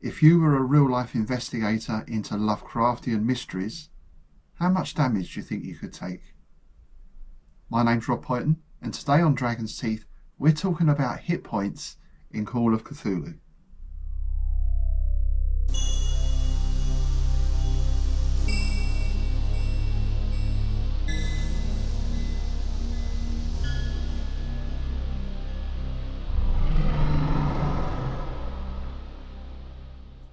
if you were a real-life investigator into Lovecraftian mysteries, how much damage do you think you could take? My name's Rob Poyton, and today on Dragon's Teeth, we're talking about hit points in Call of Cthulhu.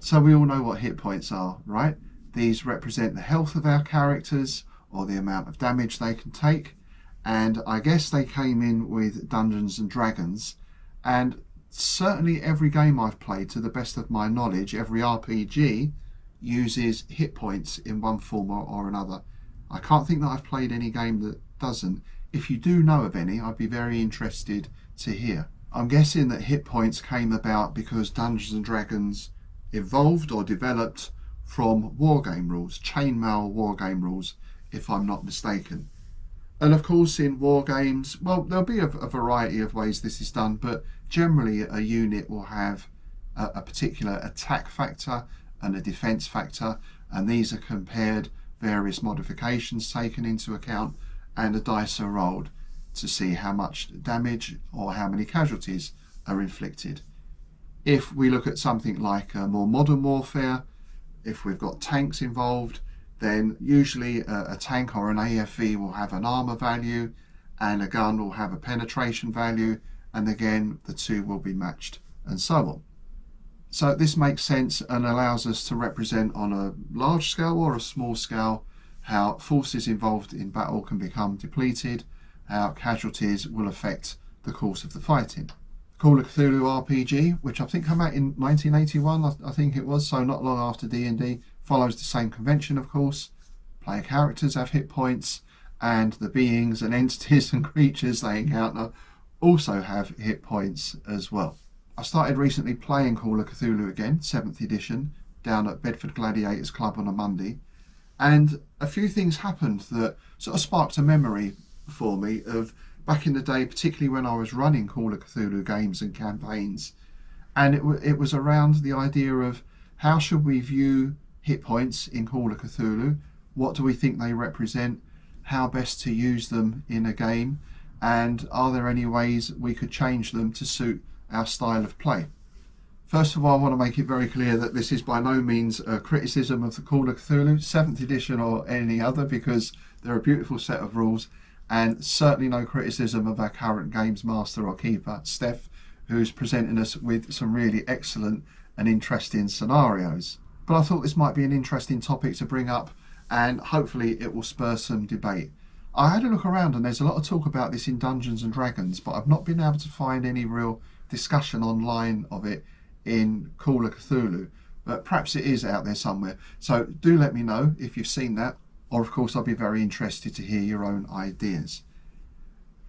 So we all know what hit points are, right? These represent the health of our characters or the amount of damage they can take. And I guess they came in with Dungeons and Dragons. And certainly every game I've played, to the best of my knowledge, every RPG uses hit points in one form or another. I can't think that I've played any game that doesn't. If you do know of any, I'd be very interested to hear. I'm guessing that hit points came about because Dungeons and Dragons evolved or developed from wargame rules, chainmail wargame rules, if I'm not mistaken. And of course in wargames, well, there'll be a variety of ways this is done, but generally a unit will have a particular attack factor and a defense factor, and these are compared, various modifications taken into account, and the dice are rolled to see how much damage or how many casualties are inflicted. If we look at something like more modern warfare, if we've got tanks involved, then usually a tank or an AFV will have an armor value and a gun will have a penetration value, and again the two will be matched and so on. So this makes sense and allows us to represent on a large scale or a small scale how forces involved in battle can become depleted, how casualties will affect the course of the fighting. Call of Cthulhu RPG, which I think came out in 1981, I think it was, so not long after D&D, follows the same convention, of course. Player characters have hit points, and the beings and entities and creatures they encounter also have hit points as well. I started recently playing Call of Cthulhu again, 7th edition, down at Bedford Gladiators Club on a Monday, and a few things happened that sort of sparked a memory for me of back in the day, particularly when I was running Call of Cthulhu games and campaigns, and it was around the idea of how should we view hit points in Call of Cthulhu, what do we think they represent, how best to use them in a game, and are there any ways we could change them to suit our style of play. First of all, I want to make it very clear that this is by no means a criticism of the Call of Cthulhu 7th edition or any other, because they're a beautiful set of rules, and certainly no criticism of our current games master or keeper, Steph, who's presenting us with some really excellent and interesting scenarios. But I thought this might be an interesting topic to bring up, and hopefully it will spur some debate. I had a look around and there's a lot of talk about this in Dungeons and Dragons, but I've not been able to find any real discussion online of it in Call of Cthulhu, but perhaps it is out there somewhere. So do let me know if you've seen that. Or of course I'll be very interested to hear your own ideas.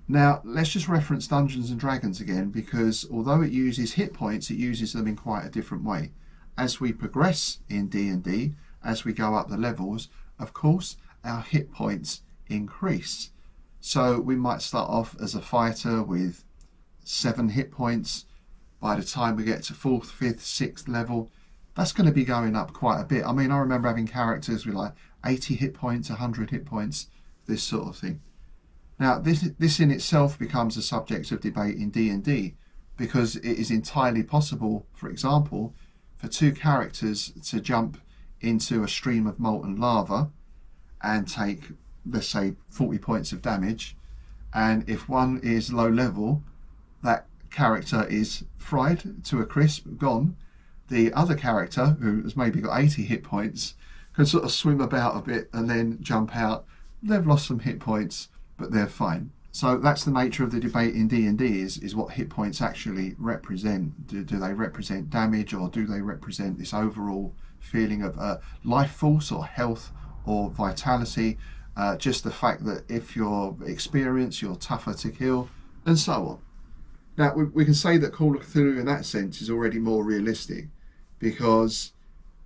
Now let's just reference Dungeons and Dragons again, because although it uses hit points, it uses them in quite a different way. As we progress in D&D, as we go up the levels, of course our hit points increase. So we might start off as a fighter with 7 hit points. By the time we get to 4th, 5th, 6th level, that's going to be going up quite a bit. I mean, I remember having characters with like 80 hit points, 100 hit points, this sort of thing. Now, this in itself becomes a subject of debate in D&D, because it is entirely possible, for example, for 2 characters to jump into a stream of molten lava and take, let's say, 40 points of damage, and if one is low level, that character is fried to a crisp, gone. The other character, who has maybe got 80 hit points, can sort of swim about a bit and then jump out. They've lost some hit points, but they're fine. So that's the nature of the debate in D&D, is what hit points actually represent. Do they represent damage, or do they represent this overall feeling of life force or health or vitality? Just the fact that if you're experienced, you're tougher to kill, and so on. Now, we can say that Call of Cthulhu in that sense is already more realistic, because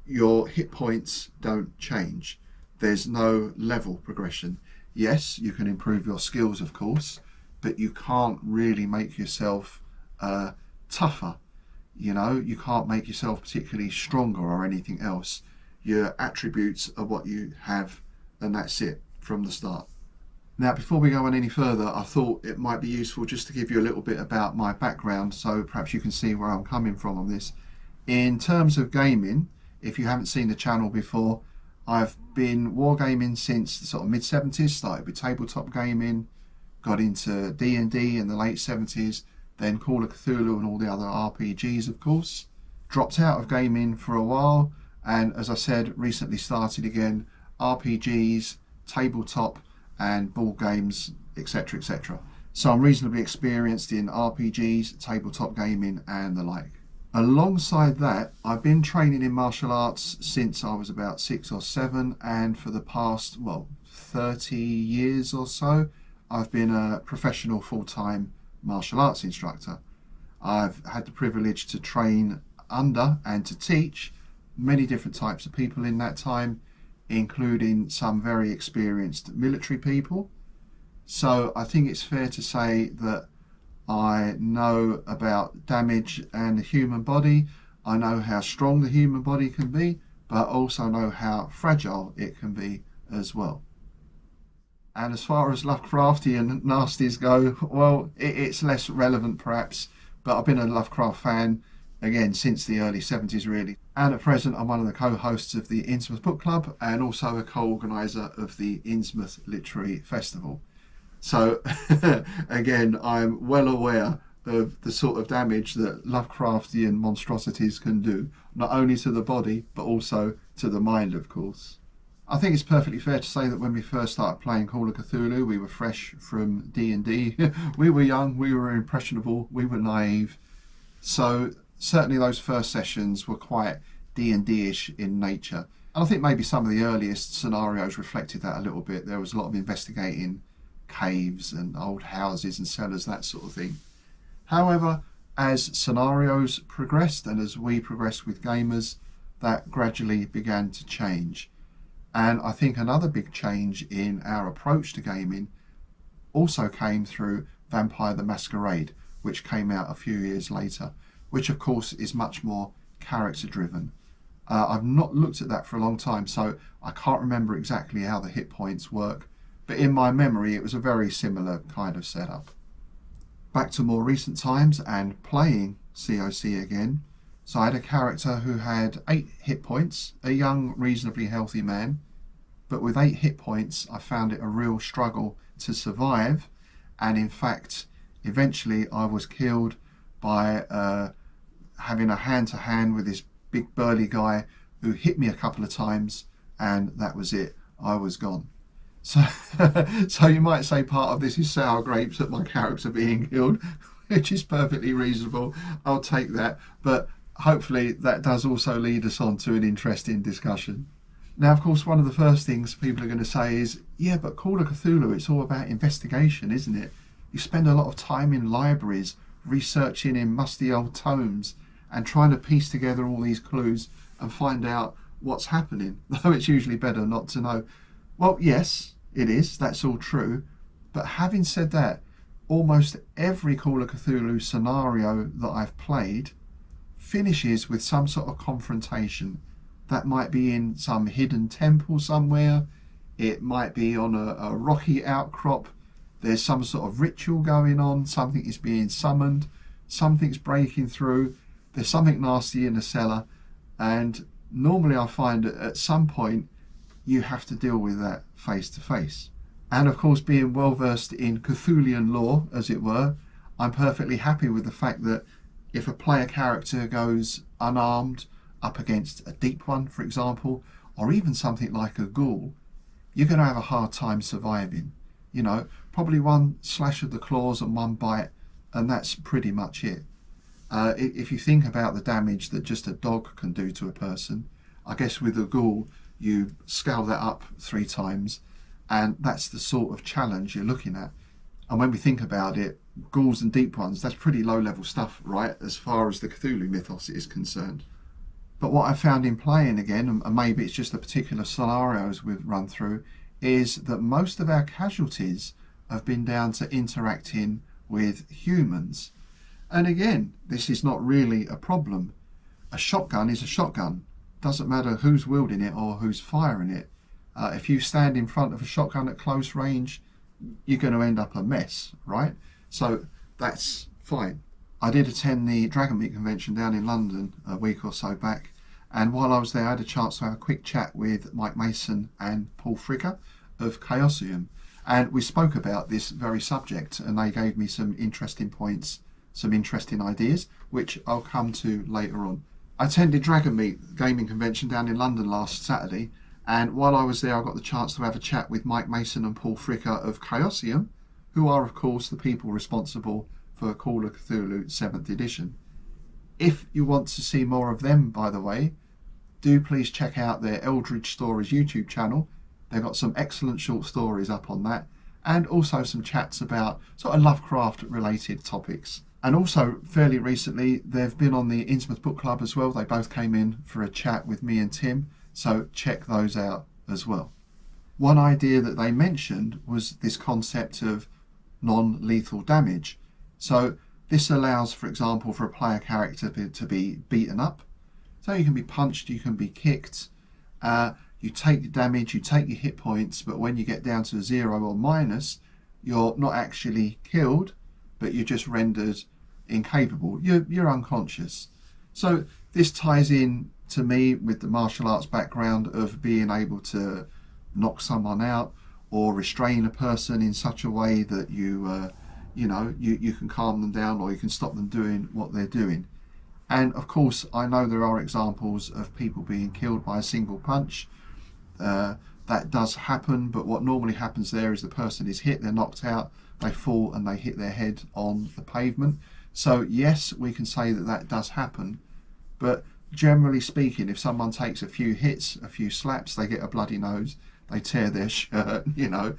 your hit points don't change. There's no level progression. Yes, you can improve your skills, of course, but you can't really make yourself tougher. You know, you can't make yourself particularly stronger or anything else. Your attributes are what you have, and that's it from the start. Now, before we go on any further, I thought it might be useful just to give you a little bit about my background, so perhaps you can see where I'm coming from on this. In terms of gaming, if you haven't seen the channel before, I've been wargaming since the sort of mid-70s, started with tabletop gaming, got into D&D in the late 70s, then Call of Cthulhu and all the other RPGs, of course. Dropped out of gaming for a while, and as I said, recently started again, RPGs, tabletop, and board games, etc, etc. So I'm reasonably experienced in RPGs, tabletop gaming and the like. Alongside that, I've been training in martial arts since I was about 6 or 7, and for the past, well, 30 years or so, I've been a professional full-time martial arts instructor. I've had the privilege to train under and to teach many different types of people in that time, including some very experienced military people. So I think it's fair to say that I know about damage and the human body. I know how strong the human body can be, but also know how fragile it can be as well. And as far as Lovecraftian nasties go, well, it's less relevant perhaps, but I've been a Lovecraft fan again since the early 70s really. And at present I'm one of the co-hosts of the Innsmouth Book Club and also a co-organiser of the Innsmouth Literary Festival. So again, I'm well aware of the sort of damage that Lovecraftian monstrosities can do, not only to the body but also to the mind, of course. I think it's perfectly fair to say that when we first started playing Call of Cthulhu, we were fresh from D&D. We were young, we were impressionable, we were naive. So certainly those first sessions were quite D&D-ish in nature. And I think maybe some of the earliest scenarios reflected that a little bit. There was a lot of investigating caves and old houses and cellars, that sort of thing. However, as scenarios progressed and as we progressed with gamers, that gradually began to change. And I think another big change in our approach to gaming also came through Vampire the Masquerade, which came out a few years later, which of course is much more character driven. I've not looked at that for a long time, so I can't remember exactly how the hit points work, but in my memory it was a very similar kind of setup. Back to more recent times and playing COC again. So I had a character who had 8 hit points, a young, reasonably healthy man, but with 8 hit points I found it a real struggle to survive, and in fact eventually I was killed by having a hand-to-hand with this big burly guy who hit me a couple of times, and that was it. I was gone. So, so you might say part of this is sour grapes at my character being killed, which is perfectly reasonable. I'll take that, but hopefully that does also lead us on to an interesting discussion. Now, of course, one of the first things people are going to say is, yeah, but Call of Cthulhu, it's all about investigation, isn't it? You spend a lot of time in libraries, researching in musty old tomes and trying to piece together all these clues and find out what's happening, though it's usually better not to know. Well, yes, it is, that's all true, but having said that, almost every Call of Cthulhu scenario that I've played finishes with some sort of confrontation. That might be in some hidden temple somewhere, it might be on a rocky outcrop, there's some sort of ritual going on, something is being summoned, something's breaking through, there's something nasty in the cellar, and normally I find that at some point you have to deal with that face to face. And of course, being well versed in Cthulhian lore, as it were, I'm perfectly happy with the fact that if a player character goes unarmed up against a deep one, for example, or even something like a ghoul, you're going to have a hard time surviving. You know, probably one slash of the claws and one bite, and that's pretty much it. If you think about the damage that just a dog can do to a person, I guess with a ghoul you scale that up 3 times, and that's the sort of challenge you're looking at. And when we think about it, ghouls and deep ones, that's pretty low level stuff, right, as far as the Cthulhu mythos is concerned. But what I found in playing again, and maybe it's just the particular scenarios we've run through, is that most of our casualties have been down to interacting with humans. And again, this is not really a problem. A shotgun is a shotgun. Doesn't matter who's wielding it or who's firing it. If you stand in front of a shotgun at close range, you're going to end up a mess, right? So that's fine. I did attend the Dragon Meat convention down in London a week or so back, and while I was there I had a chance to have a quick chat with Mike Mason and Paul Fricker of Chaosium, and we spoke about this very subject, and they gave me some interesting points, some interesting ideas, which I'll come to later on. I attended Dragon Meat gaming convention down in London last Saturday, and while I was there I got the chance to have a chat with Mike Mason and Paul Fricker of Chaosium, who are of course the people responsible for Call of Cthulhu 7th edition. If you want to see more of them, by the way, do please check out their Eldridge Stories YouTube channel. They've got some excellent short stories up on that, and also some chats about sort of Lovecraft related topics. And also fairly recently they've been on the Innsmouth Book Club as well. They both came in for a chat with me and Tim, so check those out as well. One idea that they mentioned was this concept of non-lethal damage. So this allows, for example, for a player character to be beaten up. So you can be punched, you can be kicked, you take damage, you take your hit points, but when you get down to 0 or minus, you're not actually killed, but you're just rendered incapable. You're unconscious. So this ties in to me with the martial arts background of being able to knock someone out or restrain a person in such a way that you can calm them down, or you can stop them doing what they're doing. And of course I know there are examples of people being killed by a single punch. That does happen, but what normally happens there is the person is hit, they're knocked out, they fall and they hit their head on the pavement. So yes, we can say that that does happen, but generally speaking, if someone takes a few hits, a few slaps, they get a bloody nose, they tear their shirt,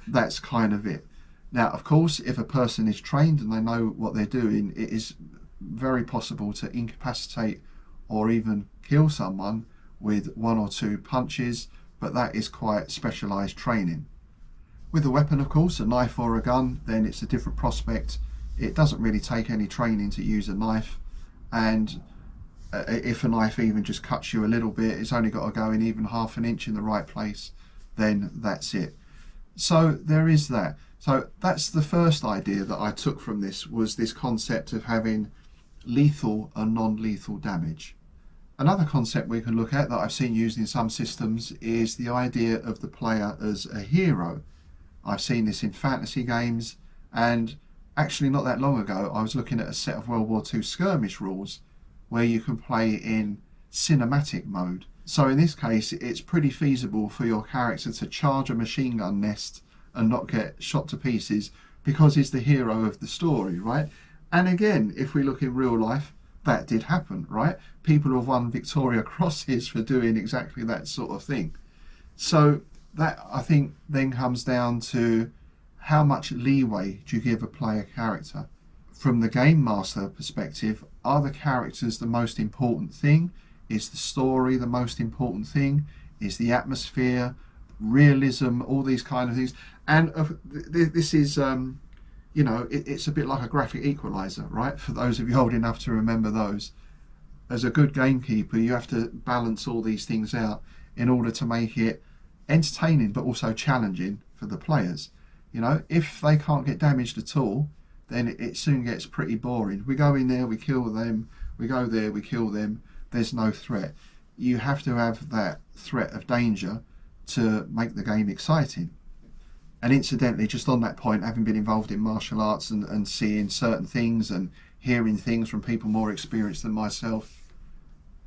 that's kind of it. Now, of course, if a person is trained and they know what they're doing, it is very possible to incapacitate or even kill someone with 1 or 2 punches, but that is quite specialised training. With a weapon, of course, a knife or a gun, then it's a different prospect. It doesn't really take any training to use a knife, and if a knife even just cuts you a little bit, it's only got to go in even half an inch in the right place, then that's it. So there is that. So that's the first idea that I took from this, was this concept of having lethal and non-lethal damage. Another concept we can look at that I've seen used in some systems is the idea of the player as a hero. I've seen this in fantasy games, and actually not that long ago I was looking at a set of World War II skirmish rules where you can play in cinematic mode. So in this case it's pretty feasible for your character to charge a machine gun nest and not get shot to pieces because he's the hero of the story, right? And again, if we look in real life, that did happen, right? People have won Victoria Crosses for doing exactly that sort of thing. So that, I think, then comes down to how much leeway do you give a player character? From the game master perspective, are the characters the most important thing? Is the story the most important thing? Is the atmosphere, realism, all these kind of things? And this is it's a bit like a graphic equalizer, right? For those of you old enough to remember those. As a good gamekeeper, you have to balance all these things out in order to make it entertaining but also challenging for the players. If they can't get damaged at all, then it soon gets pretty boring. We go in there, we kill them, we go there, we kill them, there's no threat. You have to have that threat of danger to make the game exciting. And incidentally, just on that point, having been involved in martial arts and seeing certain things and hearing things from people more experienced than myself,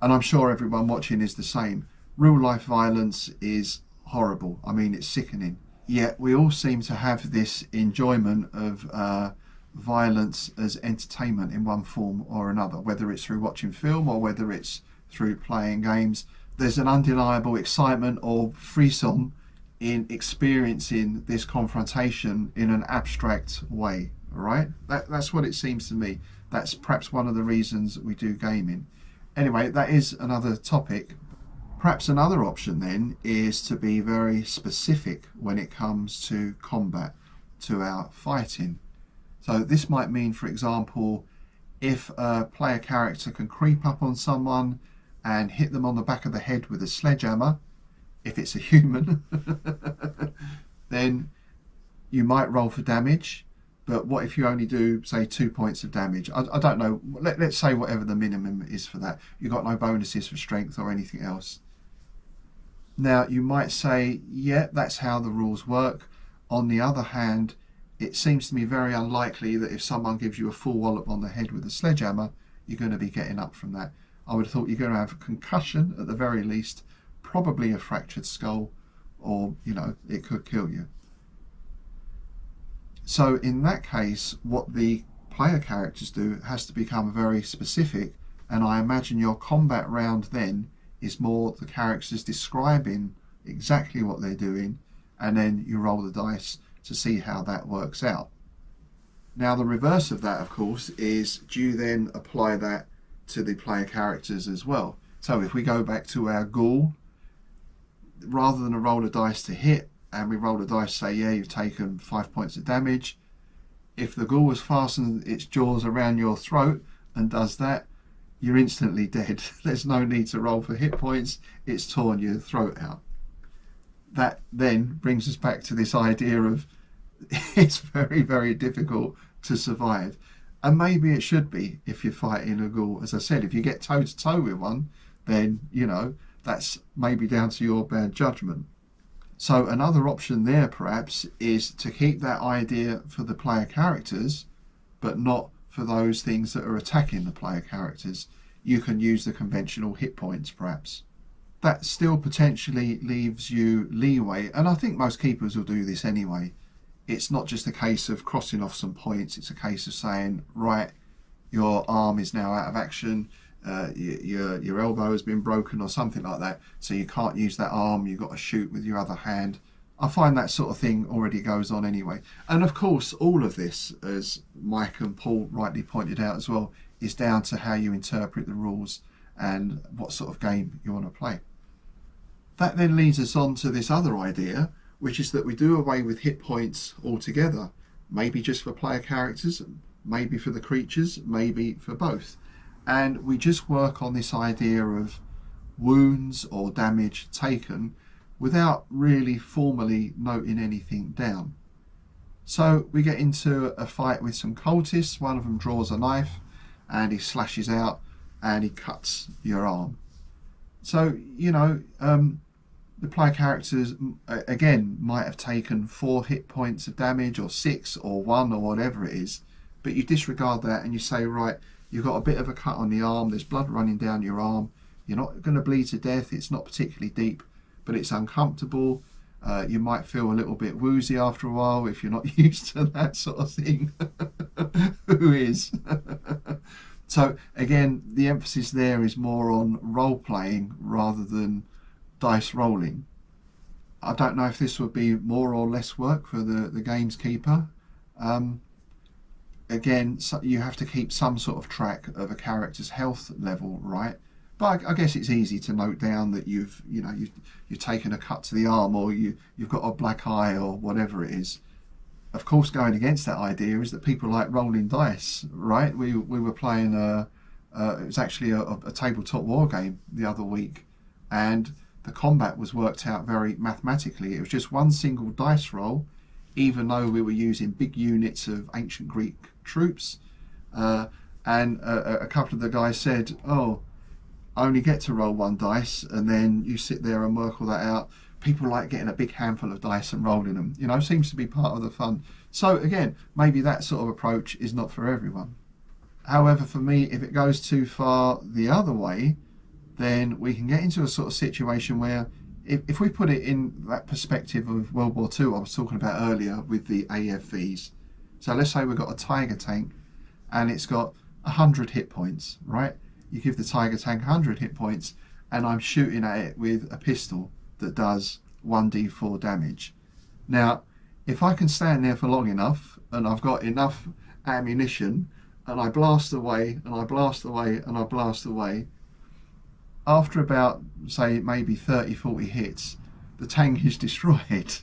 and I'm sure everyone watching is the same, real life violence is horrible. I mean, it's sickening. Yet we all seem to have this enjoyment of violence as entertainment in one form or another, whether it's through watching film or whether it's through playing games. There's an undeniable excitement or frisson in experiencing this confrontation in an abstract way, right? That's what it seems to me. That's perhaps one of the reasons we do gaming. Anyway, that is another topic. Perhaps another option then is to be very specific when it comes to combat, to our fighting. So this might mean, for example, If a player character can creep up on someone and hit them on the back of the head with a sledgehammer, if it's a human, then you might roll for damage. But what if you only do, say, 2 points of damage? I don't know. Let's say whatever the minimum is for that. You've got no bonuses for strength or anything else. Now, you might say, yeah, that's how the rules work. On the other hand, it seems to me very unlikely that if someone gives you a full wallop on the head with a sledgehammer, you're going to be getting up from that. I would have thought you're going to have a concussion at the very least, probably a fractured skull, or, you know, it could kill you. So in that case, what the player characters do has to become very specific, and I imagine your combat round then is more the characters describing exactly what they're doing, and then you roll the dice to see how that works out. Now the reverse of that, of course, is do you then apply that to the player characters as well? So if we go back to our ghoul, rather than a roll of dice to hit, and we roll the dice, say, yeah, you've taken 5 points of damage. If the ghoul has fastened its jaws around your throat and does that, you're instantly dead. There's no need to roll for hit points. It's torn your throat out. That then brings us back to this idea of it's very, very difficult to survive. And maybe it should be if you're fighting a ghoul. As I said, if you get toe to toe with one, then, you know, that's maybe down to your bad judgment. So another option there perhaps is to keep that idea for the player characters, but not for those things that are attacking the player characters. You can use the conventional hit points perhaps. That still potentially leaves you leeway, and I think most keepers will do this anyway. It's not just a case of crossing off some points, it's a case of saying, right, your arm is now out of action, your elbow has been broken or something like that, so you can't use that arm, you've got to shoot with your other hand. I find that sort of thing already goes on anyway. And of course, all of this, as Mike and Paul rightly pointed out as well, is down to how you interpret the rules and what sort of game you want to play. That then leads us on to this other idea, which is that we do away with hit points altogether, maybe just for player characters, maybe for the creatures, maybe for both. And we just work on this idea of wounds or damage taken without really formally noting anything down. So we get into a fight with some cultists. One of them draws a knife and he slashes out and he cuts your arm. So, you know, the player characters again might have taken 4 hit points of damage, or 6 or 1 or whatever it is, but you disregard that and you say, right, you've got a bit of a cut on the arm, there's blood running down your arm, you're not going to bleed to death, it's not particularly deep, but it's uncomfortable. You might feel a little bit woozy after a while if you're not used to that sort of thing. Who is? So again, the emphasis there is more on role playing rather than dice rolling. I don't know if this would be more or less work for the games keeper. Again, so you have to keep some sort of track of a character's health level, right? But I guess it's easy to note down that you've taken a cut to the arm, or you've got a black eye, or whatever it is. Of course, going against that idea is that people like rolling dice, right? We were playing it was actually a tabletop war game the other week, and the combat was worked out very mathematically. It was just one single dice roll, even though we were using big units of ancient Greek troops. And a couple of the guys said, oh, I only get to roll 1 dice, and then you sit there and work all that out. People like getting a big handful of dice and rolling them, you know, seems to be part of the fun. So again, maybe that sort of approach is not for everyone. However, for me, if it goes too far the other way, then we can get into a sort of situation where if we put it in that perspective of World War II I was talking about earlier with the AFVs. So let's say we've got a Tiger tank and it's got 100 hit points, right? You give the Tiger tank 100 hit points and I'm shooting at it with a pistol that does 1d4 damage. Now, if I can stand there for long enough and I've got enough ammunition and I blast away and I blast away and I blast away, after about, say, maybe 30-40 hits, the tank is destroyed.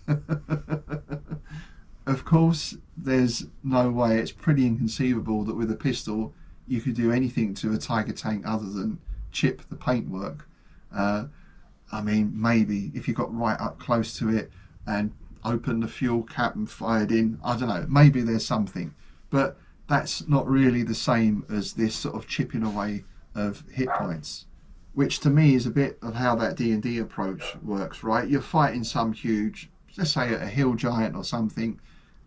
Of course, there's no way, it's pretty inconceivable that with a pistol you could do anything to a Tiger tank other than chip the paintwork. I mean, maybe if you got right up close to it and opened the fuel cap and fired in, I don't know, maybe there's something, but that's not really the same as this sort of chipping away of hit points, which to me is a bit of how that D&D approach works, right? You're fighting some huge, let's say a hill giant or something,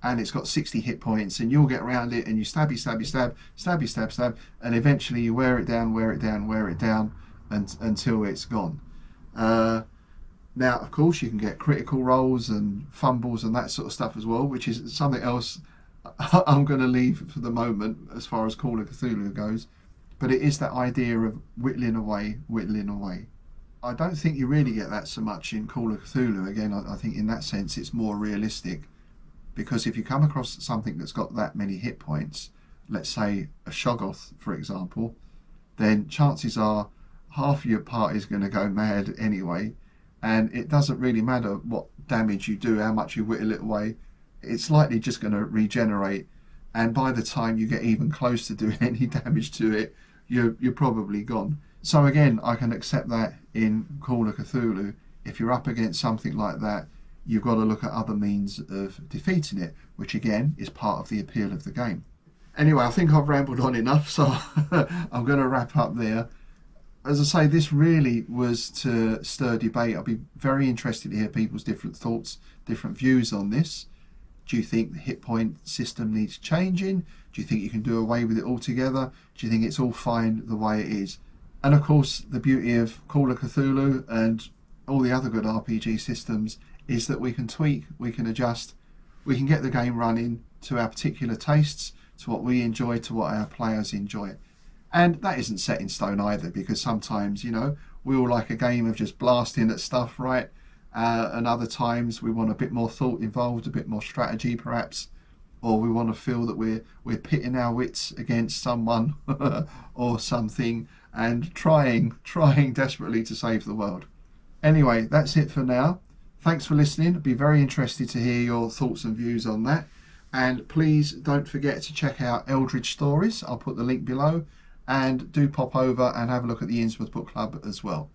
and it's got 60 hit points, and you'll get around it and you stabby, stabby, stab, stabby, stab, stab, and eventually you wear it down, wear it down, wear it down until it's gone. Now, of course, you can get critical rolls and fumbles and that sort of stuff as well, which is something else I'm going to leave for the moment as far as Call of Cthulhu goes. But it is that idea of whittling away, whittling away. I don't think you really get that so much in Call of Cthulhu. Again, I think in that sense it's more realistic, because if you come across something that's got that many hit points, let's say a Shoggoth, for example, then chances are half of your party is going to go mad anyway, and it doesn't really matter what damage you do, how much you whittle it away, it's likely just going to regenerate, and by the time you get even close to doing any damage to it, you're probably gone. So again, I can accept that in Call of Cthulhu. If you're up against something like that, you've got to look at other means of defeating it, which again is part of the appeal of the game. Anyway, I think I've rambled on enough, so I'm going to wrap up there. As I say, this really was to stir debate. I'll be very interested to hear people's different thoughts, different views on this. Do you think the hit point system needs changing? Do you think you can do away with it altogether? Do you think it's all fine the way it is? And of course, the beauty of Call of Cthulhu and all the other good RPG systems is that we can tweak, we can adjust, we can get the game running to our particular tastes, to what we enjoy, to what our players enjoy. And that isn't set in stone either, because sometimes, you know, we all like a game of just blasting at stuff, right? And other times we want a bit more thought involved, a bit more strategy perhaps, or we want to feel that we're pitting our wits against someone or something and trying desperately to save the world. Anyway, that's it for now. Thanks for listening. I'd be very interested to hear your thoughts and views on that. And please don't forget to check out Eldritch Stories. I'll put the link below. And do pop over and have a look at the Innsmouth Book Club as well.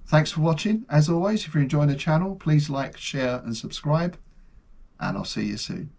Thanks for watching. As always, if you're enjoying the channel, please like, share and subscribe. And I'll see you soon.